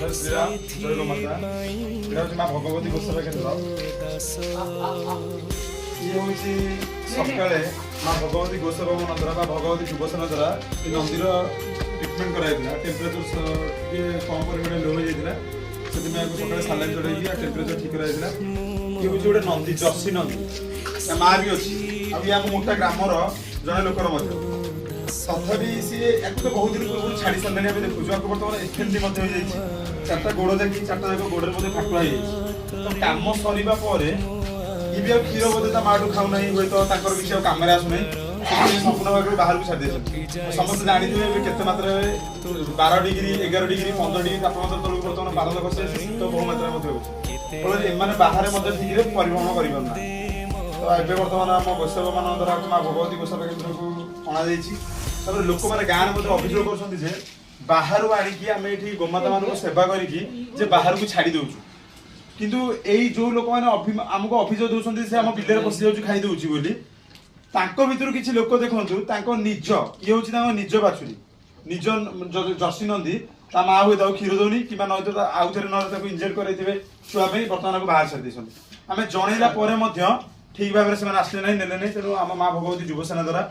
श्रीराम जय गोमाता माँ भगवती गोसाई केन्द्र ये हूँ सकाଳେ माँ भगवती गोसाई द्वारा भगवती जुवसेना द्वारा नंदीर ट्रिटमेंट कराइला टेम्परेचर कम पर लो हो जाता से सकाଳେ सालाइन चढ़ाई टेम्परेचर ठीक कराइला ये हूँ गोटे नंदी जर्सी नंदी माँ भी अच्छी अब ये मोटा ग्रामर जड़े लोकर तथापि सी तो बहुत दिन पूर्व छाड़ी सारे देखु बर्तमान एफएमडी चार्टा गोड़ देखिए चार्टा जाक गोड़े फाटुआ हो कम सरवा ये भी क्षीर बोधे माँ ठूँ खाऊना हूँ तो किसी कम आसुना संपूर्ण भाग बाहर को छाड़ी समस्त जानते केते मात्रा 12 डिग्री 11 डिग्री 15 डिग्री तापमात्रा तक बर्तमान भारत वर्ष शीत बहु मात्रा फल एम बाहर ठीक परिवहन करना तो ये बर्तमान आम वैष्णव मान द्वारा माँ भगवती गोसाई केन्द्र को अणाई लोक मैंने गाँव में अभियोग कर बाहर आणिकी आम ये गोमाता मान सेवा करके बाहर को छाड़ी दौचु किंतु यही जो लोक मैंने आमको अभियोग दौरान से आम बिलर पशि जाऊँ खाई दौर बोली भर किसी लोक देखो निज ये हूँ निज बाछुरी निज जर्सी नंदी ता माँ हुए क्षीर दौनी कि नई तो आउ थे ना इंजेक्ट करेंगे छुआपाई बर्तमान को बाहर छाड़ी आम जनइला ठीक भाव में आसले ना तेणु आम माँ भगवती जुवसेना द्वारा